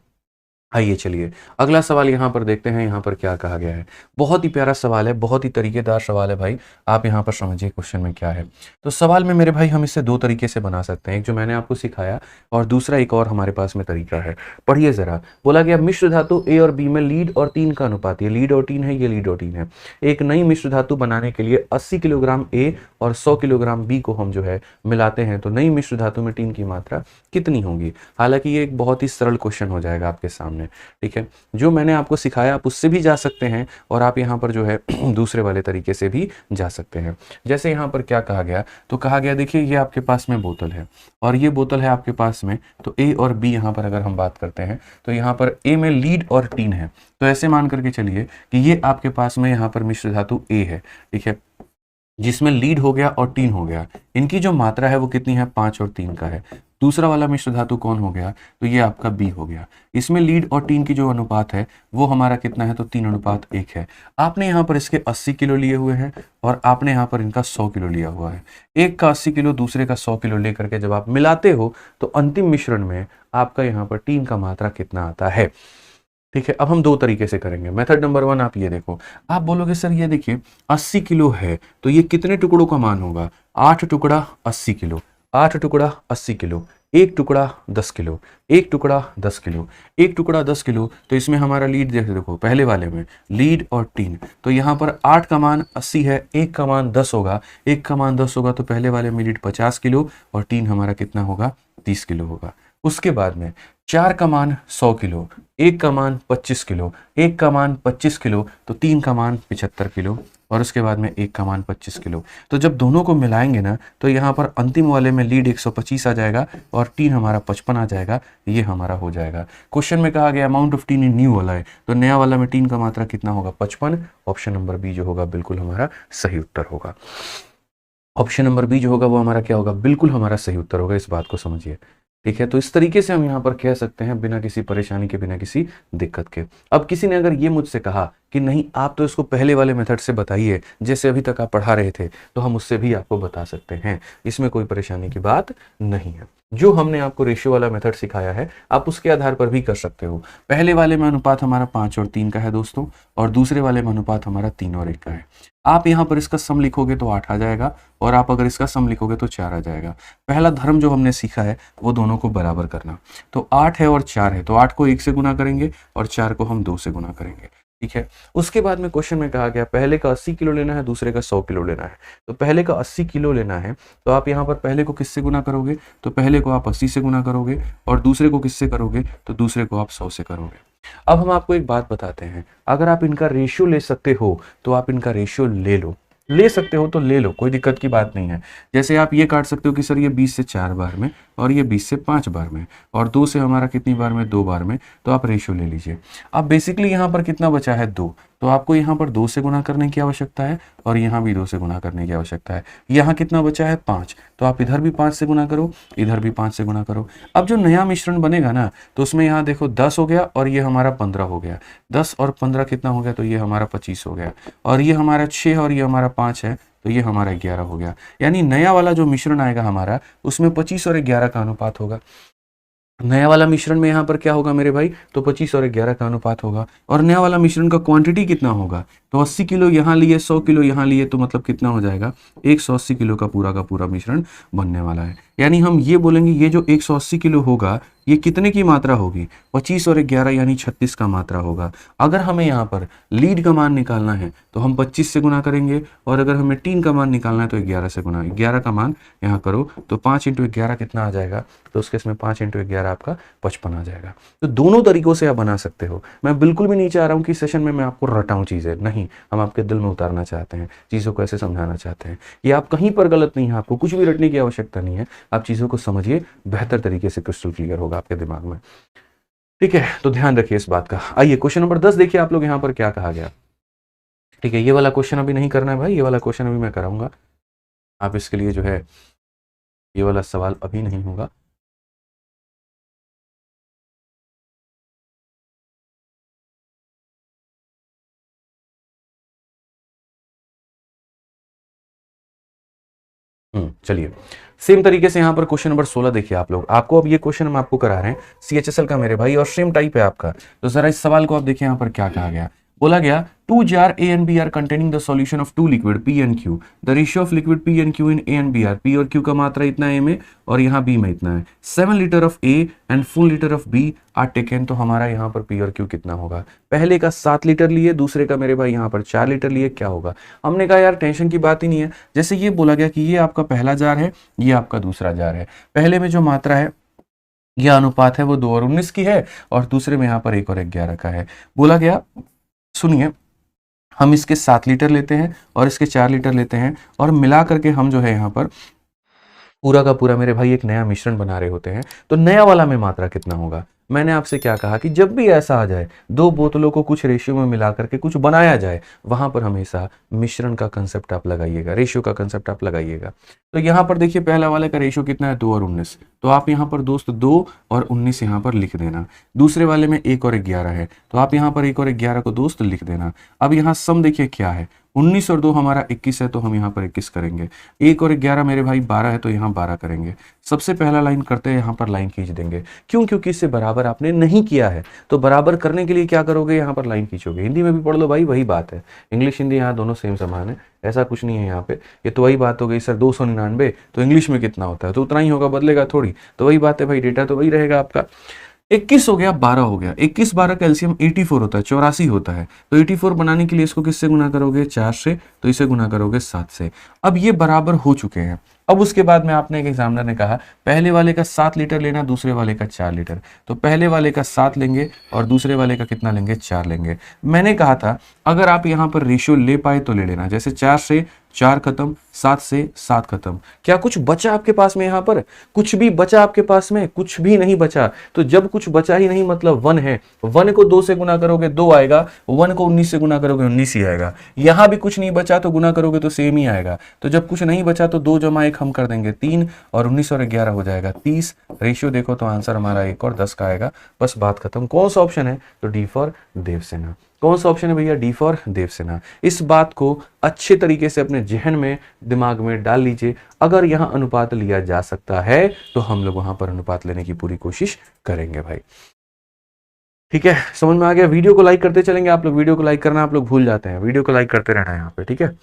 आइए चलिए अगला सवाल यहाँ पर देखते हैं, यहाँ पर क्या कहा गया है। बहुत ही प्यारा सवाल है, बहुत ही तरीकेदार सवाल है भाई। आप यहाँ पर समझिए क्वेश्चन में क्या है। तो सवाल में मेरे भाई हम इसे 2 तरीके से बना सकते हैं, एक जो मैंने आपको सिखाया और दूसरा एक और हमारे पास में तरीका है। पढ़िए जरा। बोला गया मिश्र धातु ए और बी में लीड और टीन का अनुपात, ये लीड और टीन है, ये लीड और टीन है। एक नई मिश्र धातु बनाने के लिए 80 किलोग्राम ए और 100 किलोग्राम बी को हम जो है मिलाते हैं, तो नई मिश्र धातु में टीन की मात्रा कितनी होगी। हालांकि ये एक बहुत ही सरल क्वेश्चन हो जाएगा आपके सामने, ठीक है। जो मैंने आपको सिखाया आप उससे भी जा सकते हैं और आप यहाँ पर जो है दूसरे वाले तरीके से भी जा सकते हैं। जैसे यहाँ पर क्या कहा गया, तो कहा गया देखिए ये आपके पास में बोतल है और ये बोतल है आपके पास में, तो ए और बी यहाँ पर अगर हम बात करते हैं तो यहाँ पर ए में लीड और टीन है, तो ऐसे मान करके चलिए कि ये आपके पास में यहाँ पर मिश्र धातु ए है, ठीक है, जिसमें लीड हो गया और टीन हो गया। इनकी जो मात्रा है वो कितनी है 5 और 3 का है। दूसरा वाला मिश्र धातु कौन हो गया, तो ये आपका बी हो गया। इसमें लीड और टीन की जो अनुपात है वो हमारा कितना है, तो 3:1 है। आपने यहाँ पर इसके 80 किलो लिए हुए हैं और आपने यहाँ पर इनका 100 किलो लिया हुआ है। एक का 80 किलो दूसरे का 100 किलो लेकर के जब आप मिलाते हो तो अंतिम मिश्रण में आपका यहाँ पर टीन का मात्रा कितना आता है। ठीक है, अब हम दो तरीके से करेंगे। मेथड नंबर 1, आप ये देखो, आप बोलोगे सर ये देखिए 80 किलो है तो ये कितने टुकड़ों का मान होगा, 8 टुकड़ा 80 किलो, 8 टुकड़ा 80 किलो, एक टुकड़ा 10 किलो, एक टुकड़ा 10 किलो, एक टुकड़ा 10 किलो। तो इसमें हमारा लीड देखो, पहले वाले में लीड और टीन, तो यहाँ पर 8 का मान 80 है, एक का मान 10 होगा, एक का मान 10 होगा तो पहले वाले में लीड 50 किलो और टीन हमारा कितना होगा, 30 किलो होगा। उसके बाद में 4 का मान 100 किलो, एक का मान 25 किलो, एक का मान 25 किलो तो 3 का मान 75 किलो और उसके बाद में एक का मान 25 किलो। तो जब दोनों को मिलाएंगे ना तो यहाँ पर अंतिम वाले में लीड 125 आ जाएगा और टीन हमारा 55 आ जाएगा, ये हमारा हो जाएगा। क्वेश्चन में कहा गया amount of tin in new वाला है, तो नया वाला में टीन का मात्रा कितना होगा, 55। ऑप्शन नंबर बी जो होगा बिल्कुल हमारा सही उत्तर होगा। ऑप्शन नंबर बी जो होगा वो हमारा क्या होगा, बिल्कुल हमारा सही उत्तर होगा। इस बात को समझिए। ठीक है, तो इस तरीके से हम यहाँ पर कह सकते हैं बिना किसी परेशानी के, बिना किसी दिक्कत के। अब किसी ने अगर ये मुझसे कहा कि नहीं आप तो इसको पहले वाले मेथड से बताइए जैसे अभी तक आप पढ़ा रहे थे, तो हम उससे भी आपको बता सकते हैं, इसमें कोई परेशानी की बात नहीं है। जो हमने आपको रेशियो वाला मेथड सिखाया है आप उसके आधार पर भी कर सकते हो। पहले वाले में अनुपात हमारा 5 और 3 का है दोस्तों, और दूसरे वाले में अनुपात हमारा 3 और 1 का है। आप यहाँ पर इसका सम लिखोगे तो 8 आ जाएगा और आप अगर इसका सम लिखोगे तो 4 आ जाएगा। पहला धर्म जो हमने सीखा है वो दोनों को बराबर करना। तो 8 है और 4 है, तो 8 को 1 से गुना करेंगे और 4 को हम 2 से गुना करेंगे। ठीक है, उसके बाद में क्वेश्चन में कहा गया पहले का 80 किलो लेना है, दूसरे का 100 किलो लेना है। तो पहले का 80 किलो लेना है तो आप यहाँ पर पहले को किससे गुना करोगे, तो पहले को आप 80 से गुना करोगे और दूसरे को किससे करोगे, तो दूसरे को आप 100 से करोगे। अब हम आपको एक बात बताते हैं, अगर आप इनका रेशियो ले सकते हो तो आप इनका रेशियो ले लो, ले सकते हो तो ले लो, कोई दिक्कत की बात नहीं है। जैसे आप ये काट सकते हो कि सर ये 20 से 4 बार में और ये 20 से 5 बार में और 2 से हमारा कितनी बार में, 2 बार में, तो आप रेशियो ले लीजिए। अब बेसिकली यहाँ पर कितना बचा है, 2, तो आपको यहाँ पर 2 से गुना करने की आवश्यकता है और यहाँ भी 2 से गुना करने की आवश्यकता है। यहाँ कितना बचा है, 5, तो आप इधर भी 5 से गुना करो, इधर भी 5 से गुना करो। अब जो नया मिश्रण बनेगा ना तो उसमें यहाँ देखो 10 हो गया और ये हमारा 15 हो गया, 10 और 15 कितना हो गया, तो ये हमारा 25 हो गया, और ये हमारा 6 और ये हमारा 5 है तो ये हमारा 11 हो गया। यानी नया वाला जो मिश्रण आएगा हमारा उसमें 25 और 11 का अनुपात होगा। नया वाला मिश्रण में यहाँ पर क्या होगा मेरे भाई, तो 25 और 11 का अनुपात होगा। और नया वाला मिश्रण का क्वांटिटी कितना होगा, तो 80 किलो यहाँ लिए, 100 किलो यहाँ लिए, तो मतलब कितना हो जाएगा, 180 किलो का पूरा मिश्रण बनने वाला है। यानी हम ये बोलेंगे ये जो 180 किलो होगा ये कितने की मात्रा होगी, 25 और 11 यानी 36 का मात्रा होगा। अगर हमें यहाँ पर लीड का मान निकालना है तो हम 25 से गुना करेंगे और अगर हमें टीन का मान निकालना है तो 11 से गुना, 11 का मान यहाँ करो तो 5 × 11 कितना आ जाएगा, तो उसके इसमें 5 × 11 आपका 55 आ जाएगा। तो दोनों तरीकों से आप बना सकते हो। मैं बिल्कुल भी नहीं चाह रहा हूँ कि सेशन में मैं आपको रटाऊँ चीज़ें, नहीं, हम आपके दिल में उतारना चाहते हैं, चीज़ों को ऐसे समझाना चाहते हैं कि आप कहीं पर गलत नहीं है, आपको कुछ भी रटने की आवश्यकता नहीं है, आप चीज़ों को समझिए, बेहतर तरीके से क्रिस्टल क्लियर होगा आपके दिमाग में। ठीक है, तो ध्यान रखिए इस बात का। आइए क्वेश्चन नंबर 10 देखिए आप लोग यहाँ पर क्या कहा गया। ठीक है, ये वाला क्वेश्चन अभी नहीं करना है भाई, ये वाला क्वेश्चन अभी मैं कराऊंगा, आप इसके लिए जो है ये वाला सवाल अभी नहीं होगा। चलिए सेम तरीके से यहाँ पर क्वेश्चन नंबर 16 देखिए आप लोग। आपको अब ये क्वेश्चन हम आपको करा रहे हैं CHSL का मेरे भाई और सेम टाइप है आपका। तो जरा इस सवाल को आप देखिए यहाँ पर क्या कहा गया। बोला गया 2 jar A and B are containing the solution of 2 liquid P and Q. The ratio of liquid P and Q in A and B are, P और Q का मात्रा इतना है A में और यहाँ B में इतना है। 7 litre of A and full litre of B are taken. तो हमारा यहाँ पर P और Q कितना होगा, पहले का 7 लीटर लिए, दूसरे का मेरे भाई यहाँ पर 4 लीटर लिए, क्या होगा। हमने कहा यार टेंशन की बात ही नहीं है। जैसे ये बोला गया कि ये आपका पहला जार है, ये आपका दूसरा जार है, पहले में जो मात्रा है यह अनुपात है वो 2 और 19 की है और दूसरे में यहाँ पर 1 और 11 का है। बोला गया सुनिए, हम इसके 7 लीटर लेते हैं और इसके 4 लीटर लेते हैं और मिला करके हम जो है यहाँ पर पूरा का पूरा मेरे भाई एक नया मिश्रण बना रहे होते हैं। तो नया वाला में मात्रा कितना होगा, मैंने आपसे क्या कहा कि जब भी ऐसा आ जाए, दो बोतलों को कुछ रेशियो में मिला करके कुछ बनाया जाए, वहां पर हमेशा मिश्रण का कंसेप्ट आप लगाइएगा, रेशियो का कंसेप्ट आप लगाइएगा। तो यहाँ पर देखिए पहला वाले का रेशियो कितना है, 2 और 19, तो आप यहाँ पर दोस्त 2 और 19 यहाँ पर लिख देना। दूसरे वाले में 1 और 11 है, तो आप यहाँ पर 1 और 11 को दोस्त लिख देना। अब यहाँ सम देखिए क्या है, 19 और 2 हमारा 21 है, तो हम यहाँ पर 21 करेंगे। 1 और 11 मेरे भाई 12 है, तो यहाँ 12 करेंगे। सबसे पहला लाइन करते हैं, यहाँ पर लाइन खींच देंगे। क्यों? क्योंकि इससे बराबर आपने नहीं किया है, तो बराबर करने के लिए क्या करोगे, यहाँ पर लाइन खींचोगे। हिंदी में भी पढ़ लो भाई, वही बात है, इंग्लिश हिंदी यहाँ दोनों सेम समान है, ऐसा कुछ नहीं है यहाँ पे। ये तो वही बात हो गई सर 299, तो इंग्लिश में कितना होता है, तो उतना ही होगा, बदलेगा थोड़ी, तो वही बात है भाई, डेटा तो वही रहेगा आपका। 21 हो गया, 12 हो गया, 21 12 का एलसीएम 84 होता है, 84 होता है। तो 84 बनाने के लिए इसको किससे गुना करोगे, 4 से, तो इसे गुना करोगे 7 से। अब ये बराबर हो चुके हैं। अब उसके बाद में आपने एक एग्जामिनर ने कहा पहले वाले का 7 लीटर लेना, दूसरे वाले का 4 लीटर, तो पहले वाले का 7 लेंगे और दूसरे वाले का कितना लेंगे, 4 लेंगे। मैंने कहा था अगर आप यहाँ पर रेशियो ले पाए तो ले लेना, जैसे 4 से 4 खत्म, 7 से 7 खत्म। क्या कुछ बचा आपके पास में, यहाँ पर कुछ भी बचा आपके पास में, कुछ भी नहीं बचा। तो जब कुछ बचा ही नहीं मतलब 1 है, 1 को 2 से गुना करोगे 2 आएगा, 1 को 19 से गुना करोगे 19 ही आएगा। यहाँ भी कुछ नहीं बचा तो गुना करोगे तो सेम ही आएगा। तो जब कुछ नहीं बचा तो 2 जमा 1 हम कर देंगे 3, और 19 और 11 हो जाएगा 30। रेशियो देखो तो आंसर हमारा 1 और 10 का आएगा, बस बात खत्म। कौन सा ऑप्शन है, तो डी फॉर देवसेना। कौन सा ऑप्शन है भैया, डी फॉर देवसेना। इस बात को अच्छे तरीके से अपने जहन में, दिमाग में डाल लीजिए। अगर यहाँ अनुपात लिया जा सकता है तो हम लोग वहां पर अनुपात लेने की पूरी कोशिश करेंगे भाई। ठीक है, समझ में आ गया। वीडियो को लाइक करते चलेंगे आप लोग, वीडियो को लाइक करना आप लोग भूल जाते हैं, वीडियो को लाइक करते रहना है यहाँ पे, ठीक है।